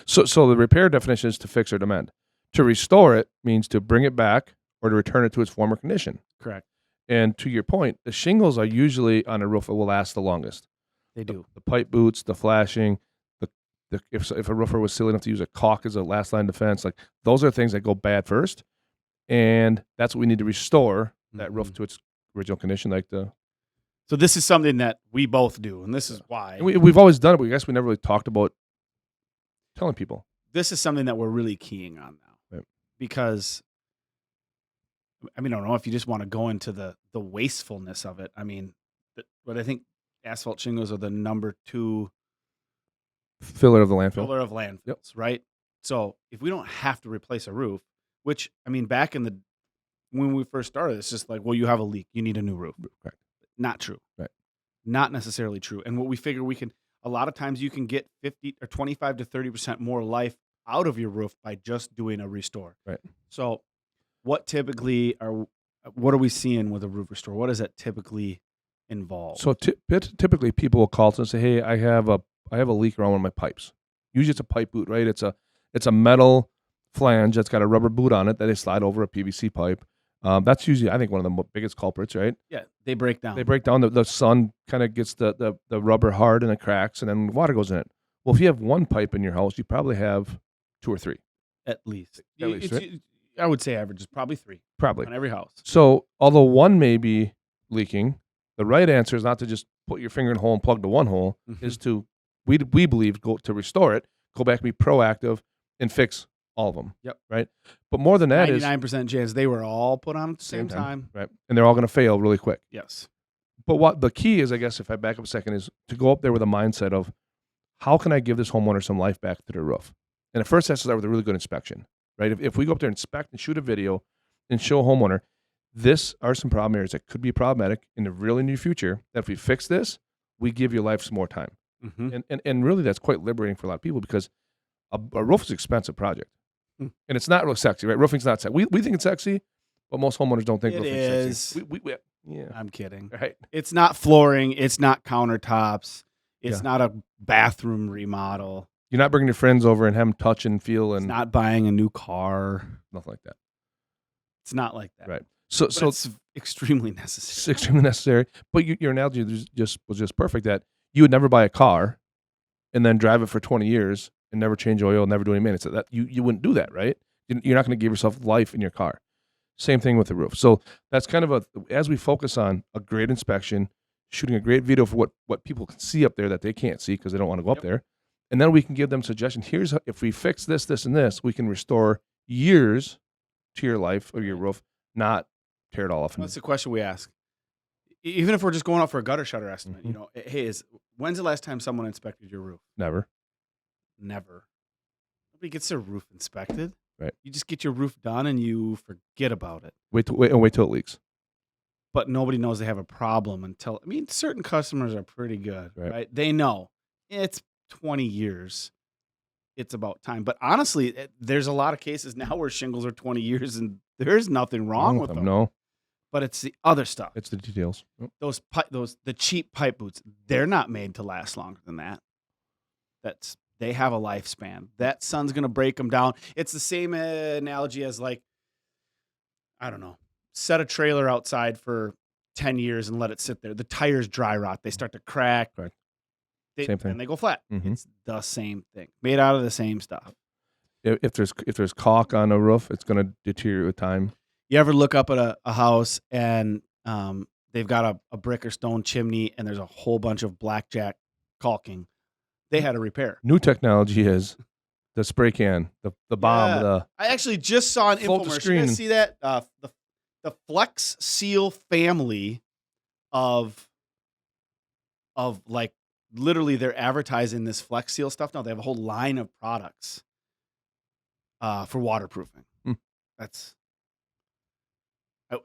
So the repair definition is to fix or to mend. To restore it means to bring it back or to return it to its former condition. Correct. And to your point, the shingles are usually on a roof that will last the longest. They do. The pipe boots, the flashing, if a roofer was silly enough to use a caulk as a last line defense, like those are things that go bad first, and that's what we need to restore that roof to its original condition. So this is something that we both do, and this is why. And we've always done it, but I guess we never really talked about telling people. This is something that we're really keying on now, right. Because I don't know if you just want to go into the wastefulness of it. But I think asphalt shingles are the number 2 filler of the landfill. Filler of landfills, right? So if we don't have to replace a roof, which back when we first started, it's just like, well, you have a leak, you need a new roof. Right. Not true. Right. Not necessarily true. And what we figure a lot of times you can get 50 or 25 to 30% more life out of your roof by just doing a restore. Right. So what are we seeing with a roof restore? What does that typically involve? So typically people will call us and say, hey, I have a leak around one of my pipes. Usually it's a pipe boot, right? It's a metal flange that's got a rubber boot on it that they slide over a PVC pipe. That's usually, I think, one of the biggest culprits, right? Yeah, they break down. The sun kind of gets the rubber hard and it cracks, and then water goes in it. Well, if you have one pipe in your house, you probably have 2 or 3. At least. Right? I would say average is probably 3. Probably. On every house. So although one may be leaking, the right answer is not to just put your finger in a hole and plug the one hole, is to, we believe, go to restore it, go back and be proactive and fix all of them. Yep. Right. But more than that 99% chance they were all put on at the same time. Right. And they're all going to fail really quick. Yes. But what the key is, I guess, if I back up a second, is to go up there with a mindset of how can I give this homeowner some life back to their roof? And at first, that's to start with a really good inspection, right? If we go up there and inspect and shoot a video and show a homeowner, this are some problem areas that could be problematic in the really near future, that if we fix this, we give your life some more time. And really, that's quite liberating for a lot of people, because a roof is an expensive project. And it's not real sexy, right? Roofing's not sexy. We think it's sexy, but most homeowners don't think roofing's sexy. Yeah. I'm kidding. Right. It's not flooring. It's not countertops. It's not a bathroom remodel. You're not bringing your friends over and have them touch and feel. And it's not buying a new car. Nothing like that. It's not like that. Right. So it's extremely necessary. It's extremely necessary. But your analogy was just perfect, that you would never buy a car and then drive it for 20 years and never change oil, never do any maintenance. That you wouldn't do that, right? You're not going to give yourself life in your car. Same thing with the roof. So that's kind of as we focus on a great inspection, shooting a great video for what people can see up there that they can't see because they don't want to go up there. And then we can give them suggestions. Here's if we fix this, this, and this, we can restore years to your life or your roof, not tear it all off. That's the question we ask. Even if we're just going off for a gutter shutter estimate, hey, when's the last time someone inspected your roof? Never. Nobody gets their roof inspected. Right. You just get your roof done and you forget about it. Wait till it leaks. But nobody knows they have a problem until, certain customers are pretty good, right? They know it's 20 years. It's about time. But honestly, there's a lot of cases now where shingles are 20 years and there's nothing wrong with them. No. But it's the other stuff. It's the details. The cheap pipe boots, they're not made to last longer than that. They have a lifespan. That sun's going to break them down. It's the same analogy as, like, I don't know, set a trailer outside for 10 years and let it sit there. The tires dry rot. They start to crack. Right. Same thing. And they go flat. Mm-hmm. It's the same thing. Made out of the same stuff. If there's caulk on a roof, it's going to deteriorate with time. You ever look up at a house and they've got a brick or stone chimney and there's a whole bunch of blackjack caulking? They had a repair. New technology is the spray can, the bomb. Yeah. I actually just saw an infomercial. You guys see that? The Flex Seal family of like, literally they're advertising this Flex Seal stuff now. They have a whole line of products for waterproofing.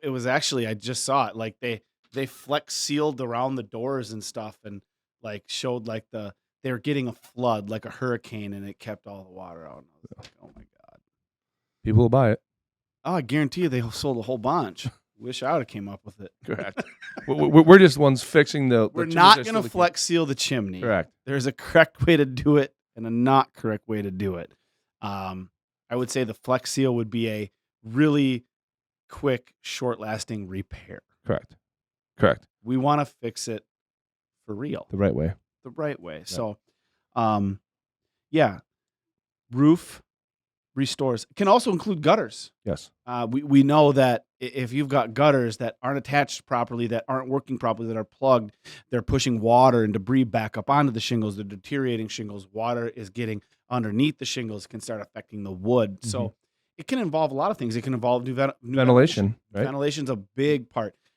It was actually, I just saw it. Like they Flex sealed around the doors and stuff, and like showed like they were getting a flood, like a hurricane, and it kept all the water out. And I was like, oh my God. People will buy it. Oh, I guarantee you they sold a whole bunch. Wish I would have came up with it. Correct. We're just ones fixing the. We're not going to Flex seal the chimney. Correct. There's a correct way to do it and a not correct way to do it. I would say the Flex Seal would be a really quick, short-lasting repair. Correct. We want to fix it for real, The right way. the right way. So, yeah, roof restores can also include gutters. Yes. We know that if you've got gutters that aren't attached properly, that aren't working properly, that are plugged, they're pushing water and debris back up onto the shingles. They're deteriorating shingles. Water is getting underneath the shingles, can start affecting the wood. So it can involve a lot of things. It can involve new ventilation. Right? Ventilation's a big part.